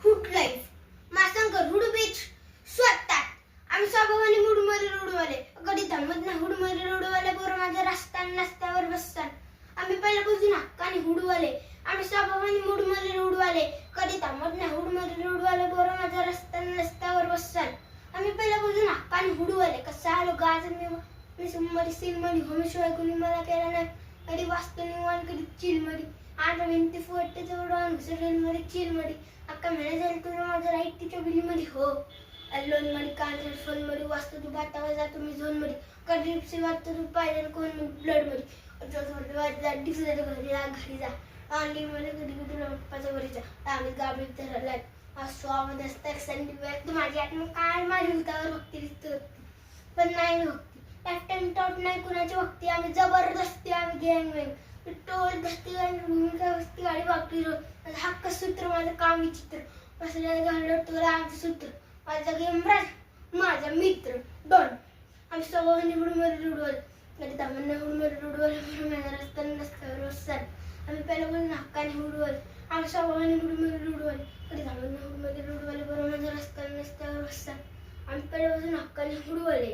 हुट life मासंकर hood beach स्वतः आम्ही स्वभावाने मुडमध्ये रुडवाले कधी थांबत नाही हुडमध्ये रुडवाले पोरं माझ्या रस्त्यावर बसतात आम्ही पहिल्यापासून हक्काने हुडवाले आम्ही स्वभावाने मुडमध्ये रुडवाले कधी थांबत नाही हुडमध्ये रुडवाले पोरं माझ्या रस्त्यावर बसतात आम्ही पहिल्यापासून हक्काने हुडवाले कसं आलो गाज मी सुमरी सिलमरी होमेशिवाय कुणी मला केला नाही कधी वाचतो निवान कधी चिलमरी आता भिंती फोडते जवळ घुसरेलमध्ये चिलमरी अक्का म्हणे झाली तुला माझं राईट तिच्या बिलीमध्ये हो लोन मरी कांजर फोन मरी वाचतो तू बातावर जातो मी झोन मरी कधी वाचतो तू पाहिजे कोण ब्लड मरी डिक्सर घरी जा अंडी मध्ये कधी कधी पप्पाच्या घरी जा आम्ही गावी धरलाय स्वागत असतं संधी माझी आत्मा काय माझी भूतावर भक्ती दिसत पण नाही भक्ती टाइम टॉट नाही कुणाची भक्ती आम्ही जबरदस्ती आम्ही गँग वँग टोल दस्ती भूमिका वस्ती गाडी वापरी हक्क सूत्र माझं काम विचित्र बसलेलं घाललं तुला आमचं सूत्र माझा गेमराज माझा मित्र डॉन आम्ही सगळं निवडून रुडवल कधी तामन निवडून रुडवल माझ्या रस्त्यावर बसतात आम्ही पहिला बोलून हक्काने उडवल आम्ही सगळं निवडून रुडवल कधी तामन निवडून रुडवल बरोबर माझ्या रस्त्यावर बसतात आम्ही पहिल्यापासून हक्काने उडवले